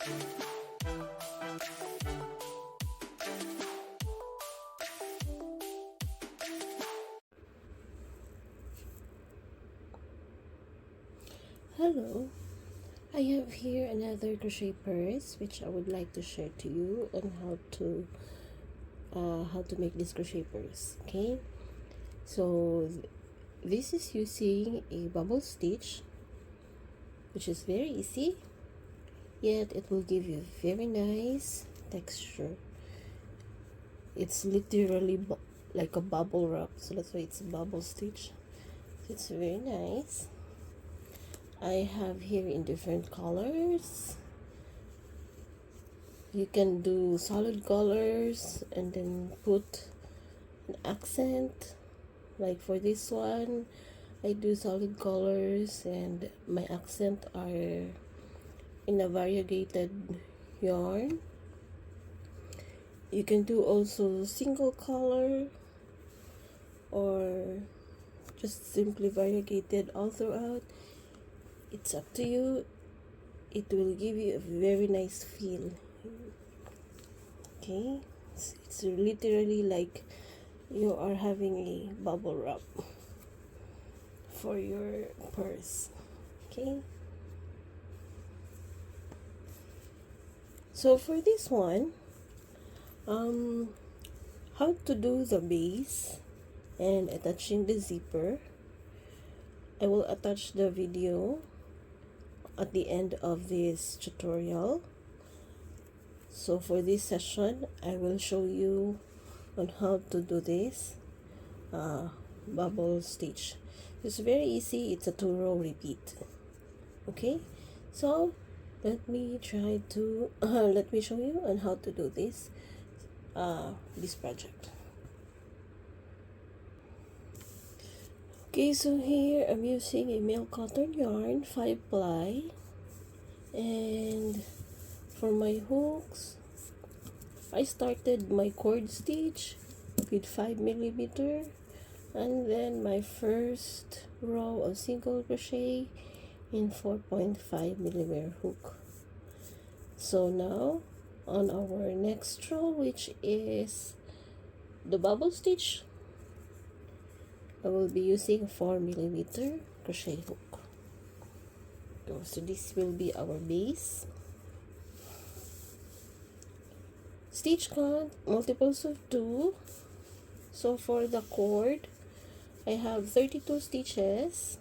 Hello, I have here another crochet purse which I would like to share to you on how to make this crochet purse. Okay, so this is using a bubble stitch, which is very easy, yet it will give you very nice texture. It's literally like a bubble wrap, so that's why it's a bubble stitch. So it's very nice. I have here in different colors. You can do solid colors and then put an accent. Like for this one, I do solid colors and my accent are in a variegated yarn. You can do also single color or just simply variegated all throughout. It's up to you. It will give you a very nice feel. Okay, it's literally like you are having a bubble wrap for your purse. Okay, so for this one, how to do the base and attaching the zipper, I will attach the video at the end of this tutorial. So for this session, I will show you on how to do this bubble stitch. It's very easy. It's a 2-row repeat. Okay, so let me try to let me show you on how to do this project. Okay, so here I'm using a male cotton yarn 5-ply, and for my hooks I started my cord stitch with 5mm, and then my first row of single crochet in 4.5mm hook. So now on our next row, which is the bubble stitch, I will be using 4mm crochet hook. So this will be our base. Stitch count, multiples of 2. So for the cord, I have 32 stitches,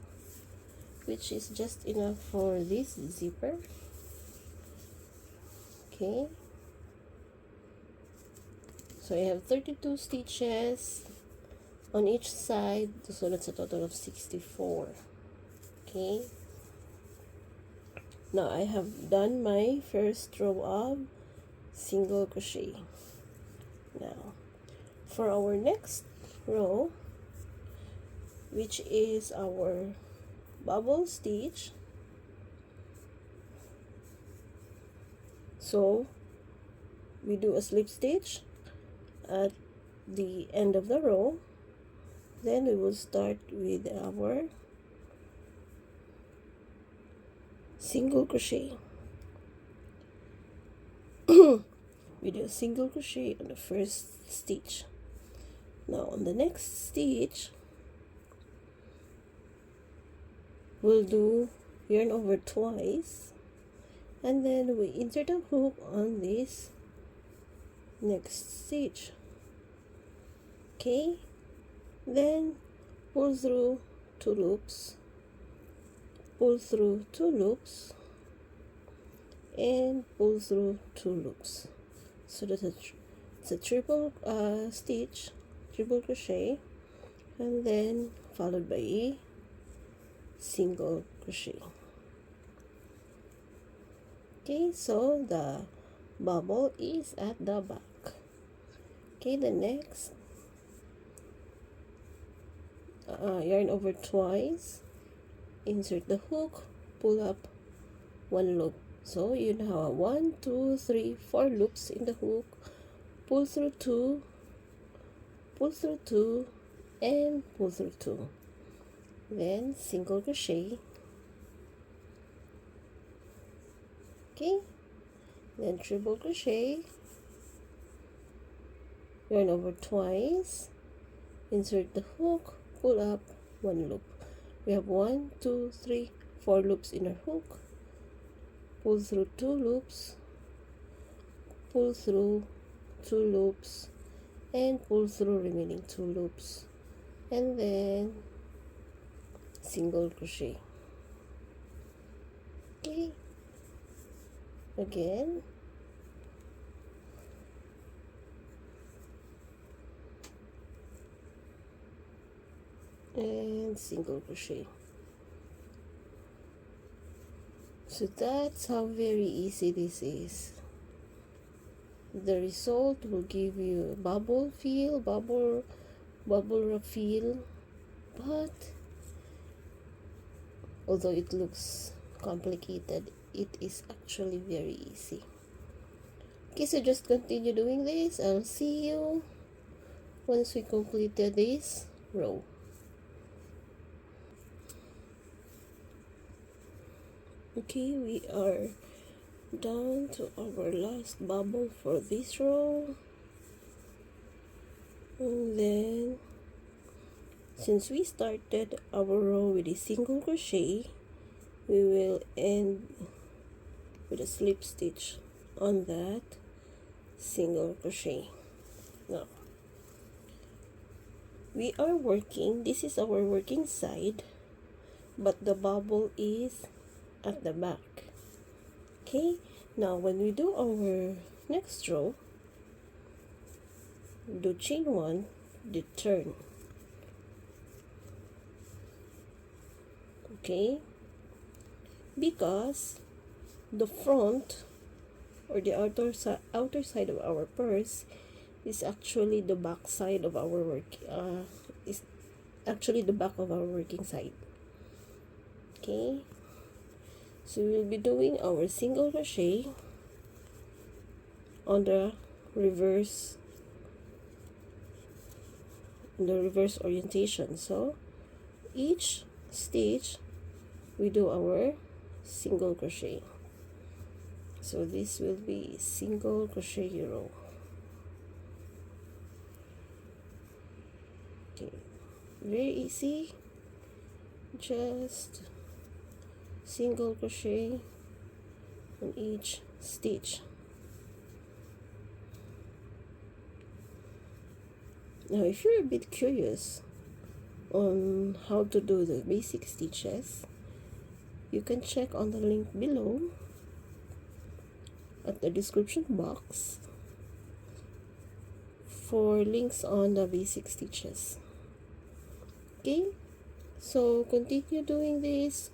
which is just enough for this zipper. Okay, so I have 32 stitches on each side, so that's a total of 64. Okay, now I have done my first row of single crochet. Now for our next row, which is our bubble stitch, so we do a slip stitch at the end of the row. Then we will start with our single crochet. We do a single crochet on the first stitch. Now on the next stitch, we'll do yarn over twice, and then we insert a hook on this next stitch. Okay, then pull through 2 loops, pull through 2 loops, and pull through 2 loops. So that's it's a triple stitch, triple crochet, and then followed by a single crochet. Okay, so the bubble is at the back. Okay, the next, yarn over twice, insert the hook, pull up 1 loop. So you now have 1, 2, 3, 4 loops in the hook, pull through 2, pull through 2, and pull through 2. Then single crochet. Okay, then triple crochet, yarn over twice, insert the hook, pull up one loop. We have 1 2 3 4 loops in our hook, pull through 2 loops, pull through 2 loops, and pull through remaining 2 loops, and then single crochet. Okay, again, and single crochet. So that's how very easy this is. The result will give you a bubble feel, bubble wrap feel, but although it looks complicated, it is actually very easy. Okay, so just continue doing this. I'll see you once we completed this row. Okay, we are down to our last bubble for this row, and then since we started our row with a single crochet, we will end with a slip stitch on that single crochet. Now we are working, this is our working side, but the bubble is at the back. Okay, now when we do our next row, do chain 1, the turn. Okay, because the front or the outer side of our purse is actually the back side of our work, is actually the back of our working side. Okay, so we'll be doing our single crochet on the reverse orientation. So each stitch we do our single crochet. So this will be single crochet row. Okay, very easy, just single crochet on each stitch. Now if you're a bit curious on how to do the basic stitches, you can check on the link below at the description box for links on the basic stitches. Okay, so continue doing this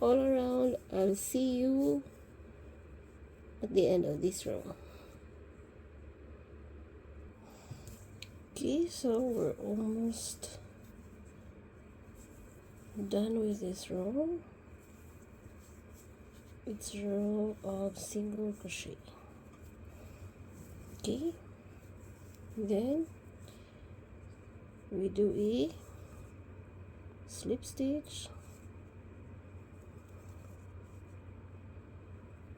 all around. I'll see you at the end of this row. Okay, so we're almost done with this row. It's a row of single crochet. Okay, then we do a slip stitch.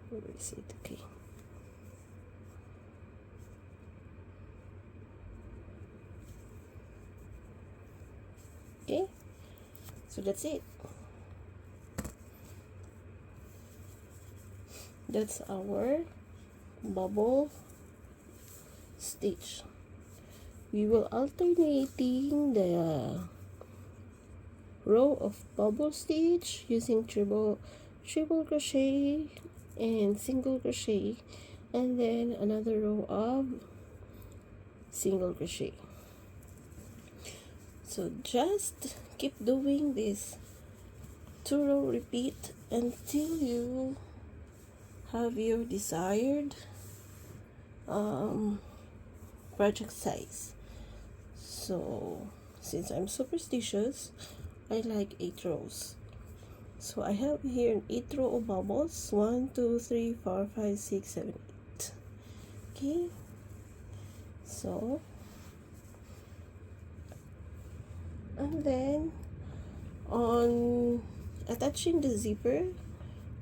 Where is it? Okay, okay, so that's it. That's our bubble stitch. We will alternating the row of bubble stitch using triple crochet and single crochet, and then another row of single crochet. So just keep doing this 2-row repeat until you have your desired project size. So since I'm superstitious, I like 8 rows. So I have here an 8 row of bubbles. 1 2 3 4 5 6 7 8. Okay, so and then on attaching the zipper,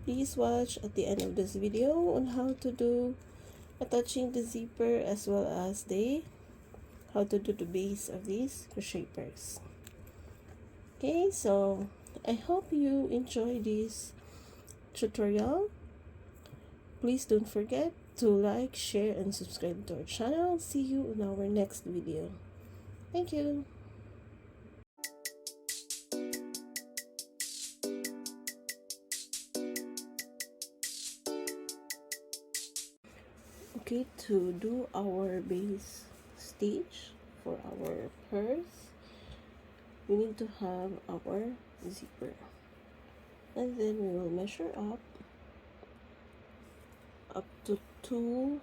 please watch at the end of this video on how to do attaching the zipper, as well as how to do the base of these crochet purse. Okay, so I hope you enjoy this tutorial. Please don't forget to like, share, and subscribe to our channel. See you in our next video. Thank you. Okay, to do our base stitch for our purse, we need to have our zipper, and then we will measure up to two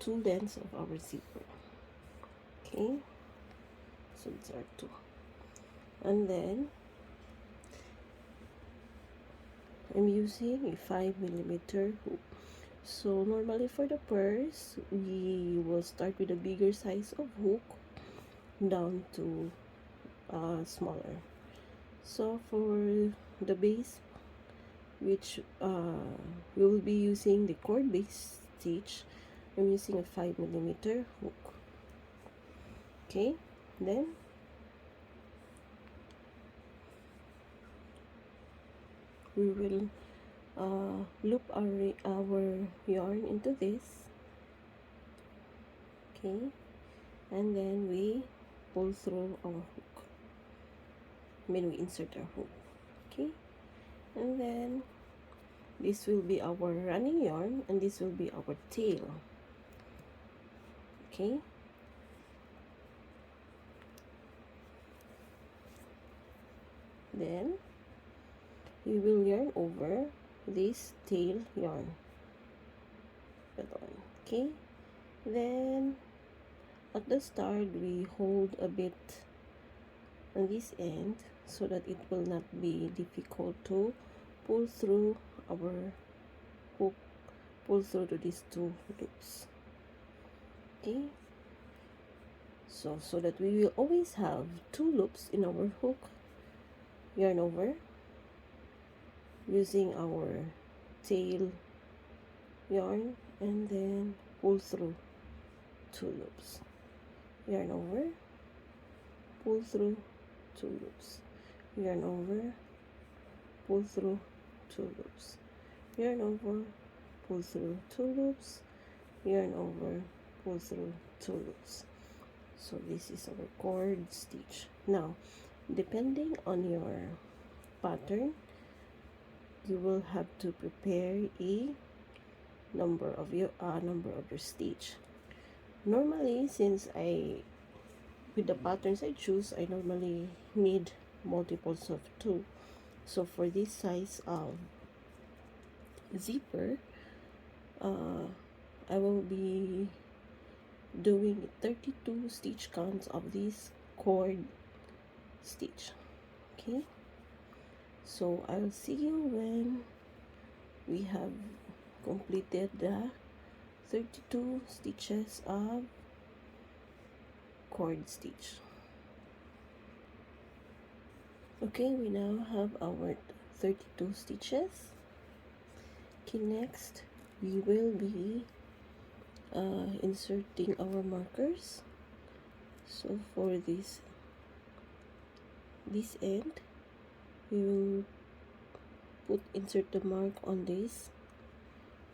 lengths of our zipper. Okay, so these are two, and then I'm using a 5mm hook. So normally for the purse, we will start with a bigger size of hook down to smaller. So for the base, which we will be using the cord base stitch, I'm using a 5mm hook. Okay, then we will loop our yarn into this. Okay, and then we pull through our hook. We insert our hook. Okay, and then this will be our running yarn, and this will be our tail. Okay, then we will yarn over this tail yarn. Okay, then at the start we hold a bit on this end so that it will not be difficult to pull through our hook, pull through to these two loops. Okay, so that we will always have two loops in our hook, yarn over using our tail yarn, and then pull through two loops, yarn over, pull through two loops, yarn over, pull through two loops, yarn over, pull through two loops, yarn over, pull through two loops. So this is our cord stitch. Now, depending on your pattern, you will have to prepare a number of your stitch. Normally, since with the patterns I choose, I normally need multiples of 2. So for this size of zipper, I will be doing 32 stitch counts of this cord stitch. Okay, so I'll see you when we have completed the 32 stitches of cord stitch. Okay, we now have our 32 stitches. Okay, next we will be inserting our markers. So for this end, we will insert the mark on this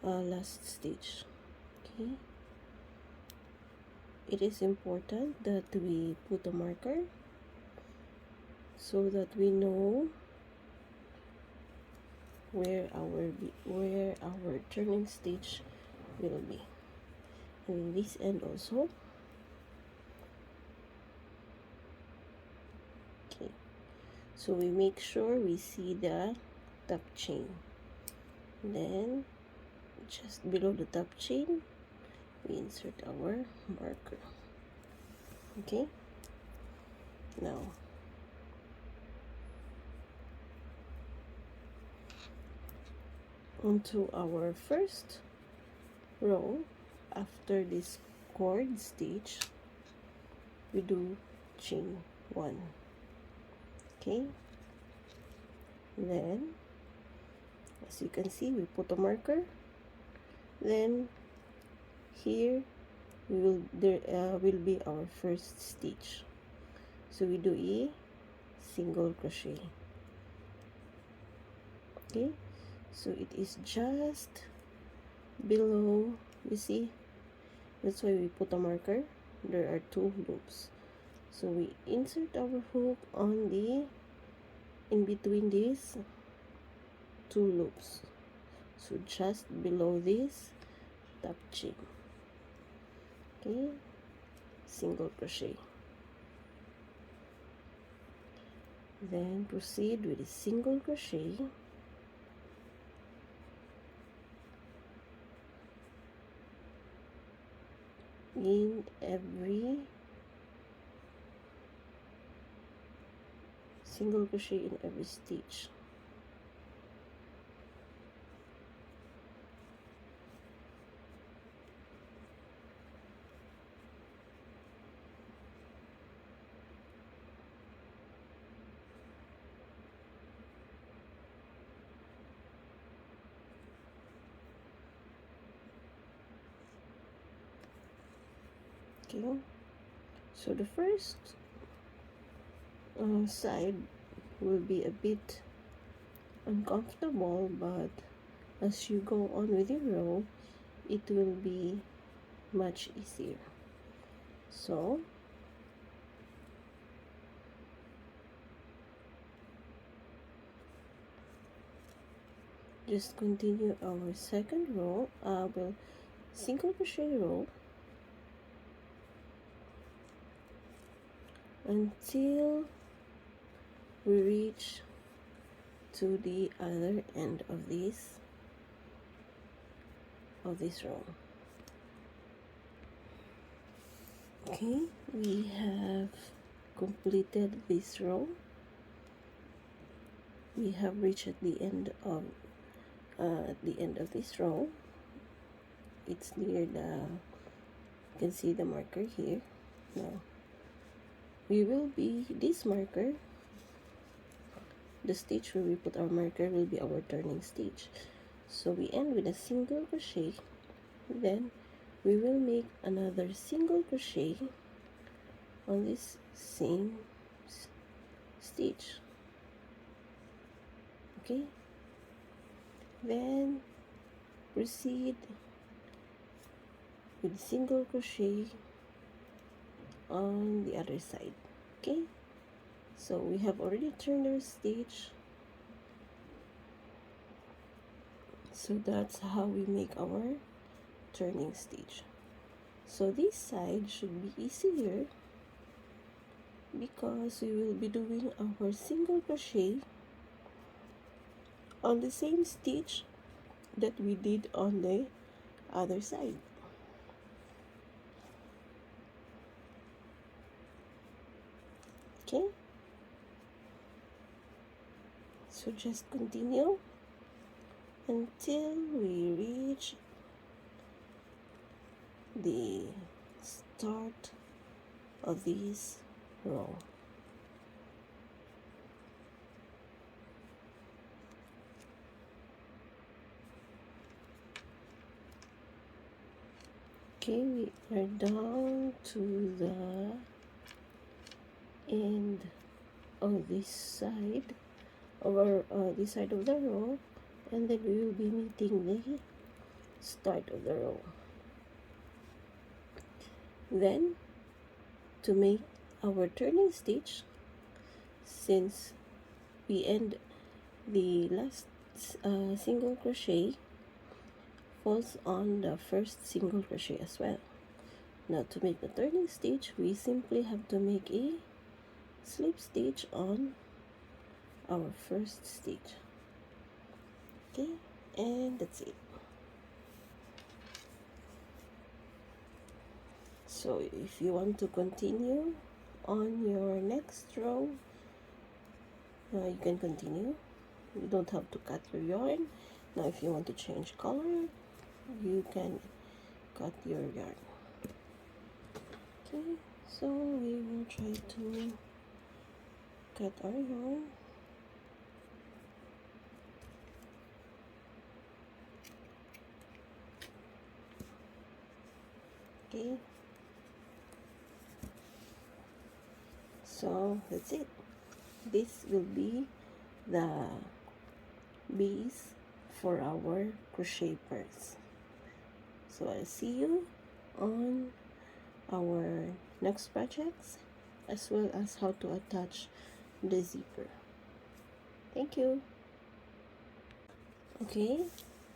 last stitch. Okay, it is important that we put a marker so that we know where our turning stitch will be, and in this end also. Okay, so we make sure we see the top chain, then just below the top chain we insert our marker. Okay, now onto our first row. After this cord stitch, we do chain 1. Okay, Then as you can see, we put a marker. Then here there will be our first stitch. So we do a single crochet. Okay, so it is just below, you see, that's why we put a marker. There are two loops, so we insert our hook on the in between these two loops, so just below this top chain. Okay, single crochet. Then proceed with a single crochet in every single crochet in every stitch. Okay, so the first side will be a bit uncomfortable, but as you go on with your row, it will be much easier. So just continue our second row, well, single crochet row until we reach to the other end of this row. Okay, we have completed this row. We have reached at the end of this row. It's near the, you can see the marker here. Now we will be this marker, the stitch where we put our marker will be our turning stitch. So we end with a single crochet, then we will make another single crochet on this same stitch. Okay, then proceed with single crochet on the other side. Okay, so we have already turned our stitch, so that's how we make our turning stitch. So this side should be easier because we will be doing our single crochet on the same stitch that we did on the other side. Okay, so just continue until we reach the start of this row. Okay, we are down to the end of this side of our this side of the row, and then we will be meeting the start of the row. Then to make our turning stitch, since we end the last single crochet falls on the first single crochet as well. Now to make the turning stitch, we simply have to make a slip stitch on our first stitch. Okay, and that's it. So if you want to continue on your next row, you can continue. You don't have to cut your yarn. Now if you want to change color, you can cut your yarn. Okay, so we will try to cut our yarn. Okay, so that's it. This will be the base for our crochet purse. So I'll see you on our next projects, as well as how to attach the zipper. Thank you. Okay,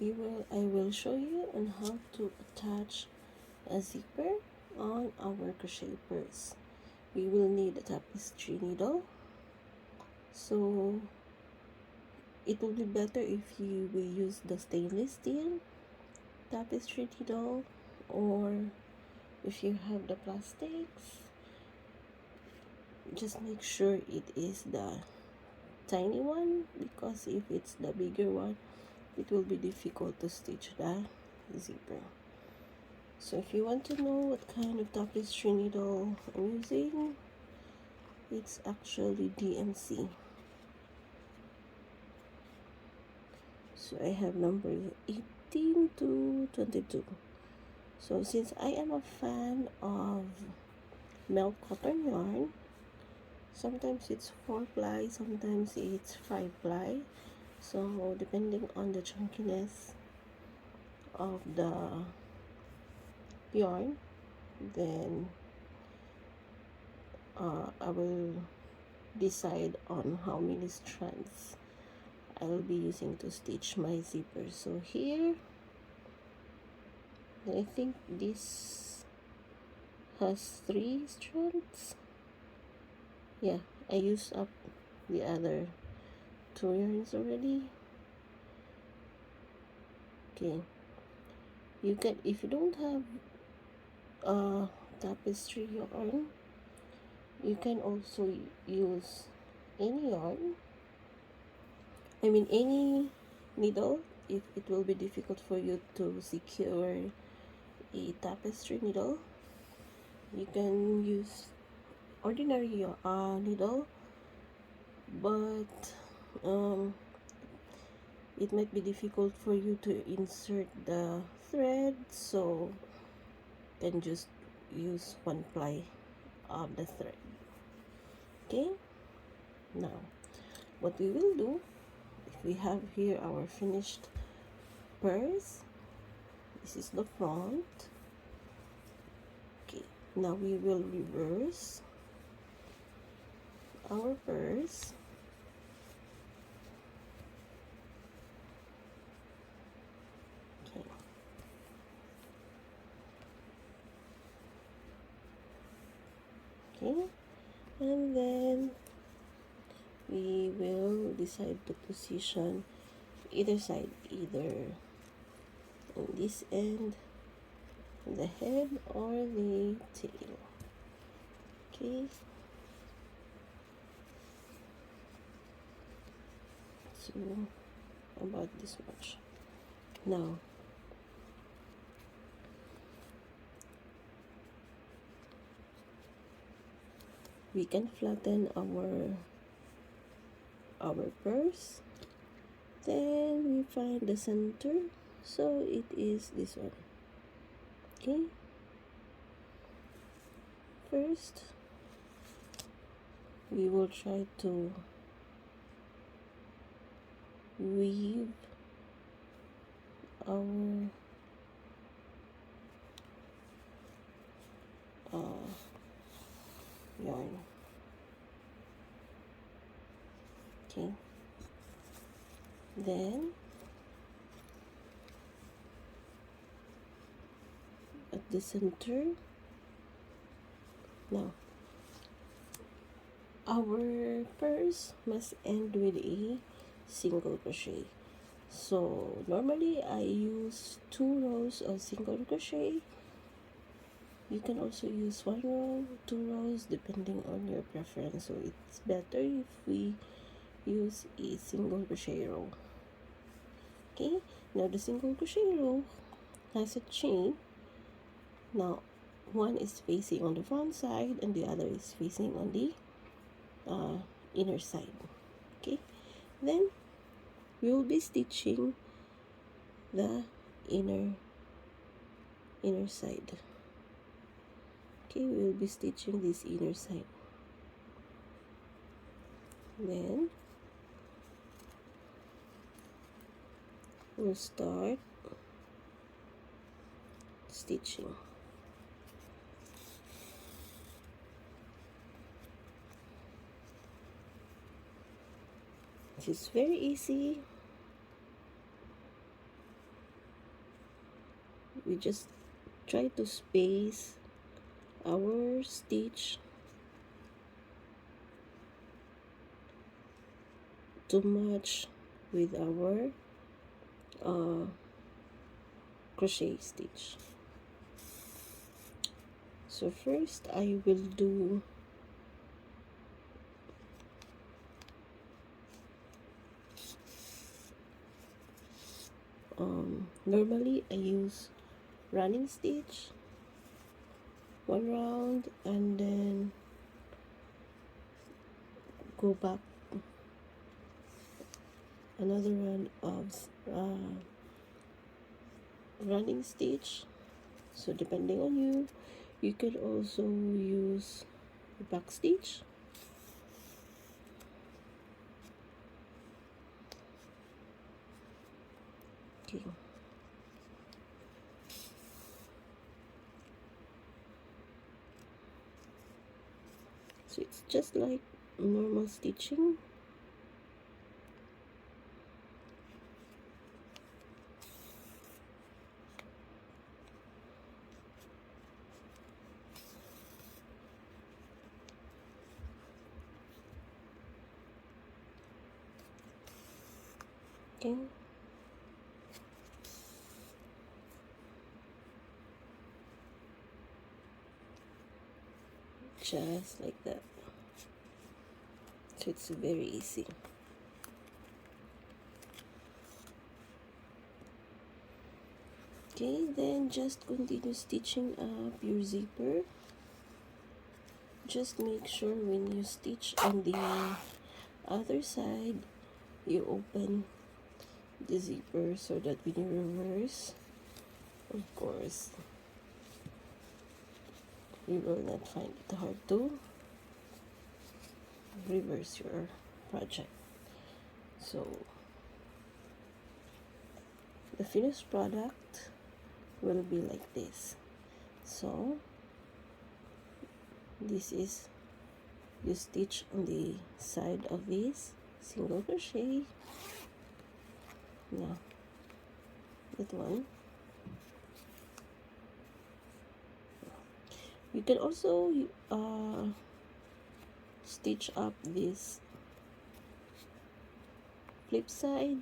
I will show you on how to attach a zipper on our crochet purse. We will need a tapestry needle, so it will be better if you will use the stainless steel tapestry needle, or if you have the plastics, just make sure it is the tiny one, because if it's the bigger one, it will be difficult to stitch the zipper. So if you want to know what kind of tapestry needle I'm using, it's actually DMC. So I have numbers 18 to 22. So since I am a fan of melt cotton yarn, sometimes it's 4-ply, sometimes it's 5-ply. So depending on the chunkiness of the yarn, then I will decide on how many strands I'll be using to stitch my zipper. So here, I think this has 3 strands. Yeah, I used up the other 2 yarns already. Okay, you can, if you don't have tapestry yarn, you can also use any yarn, I mean any needle. If it will be difficult for you to secure a tapestry needle, you can use ordinary needle, but it might be difficult for you to insert the thread, so you can just use 1-ply of the thread. Okay, now what we will do, if we have here our finished purse, this is the front. Okay, now we will reverse our purse. Okay, and then we will decide to position either side, either on this end, the head, or the tail. Okay, so about this much. Now we can flatten our purse, then we find the center, so it is this one. Okay, first we will try to weave our yarn. Okay, then at the center, now our purse must end with a single crochet. So normally I use 2 rows of single crochet. You can also use 1 row, 2 rows, depending on your preference. So it's better if we use a single crochet row. Okay, now the single crochet row has a chain. Now one is facing on the front side and the other is facing on the inner side. Okay, then we will be stitching the inner side. Okay, we will be stitching this inner side. Then we'll start stitching. It's very easy. We just try to space our stitch to match with our crochet stitch. So first I will do normally I use running stitch, one round, and then go back another round of running stitch. So depending on you, you could also use back stitch. Okay. So it's just like normal stitching. Okay. Just like that. So it's very easy. Okay, then just continue stitching up your zipper. Just make sure when you stitch on the other side, you open the zipper so that when you reverse, of course, you will not find it hard to reverse your project. So the finished product will be like this. So this is, you stitch on the side of this single crochet. Now that one, you can also stitch up this flip side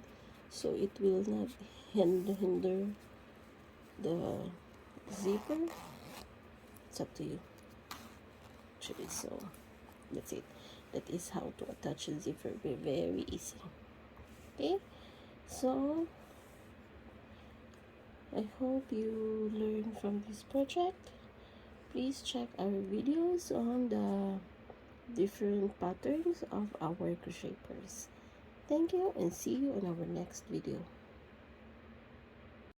so it will not hinder the zipper. It's up to you actually. So that's it. That is how to attach a zipper. Very easy. Okay, so I hope you learned from this project. Please check our videos on the different patterns of our crochet purse. Thank you and see you in our next video.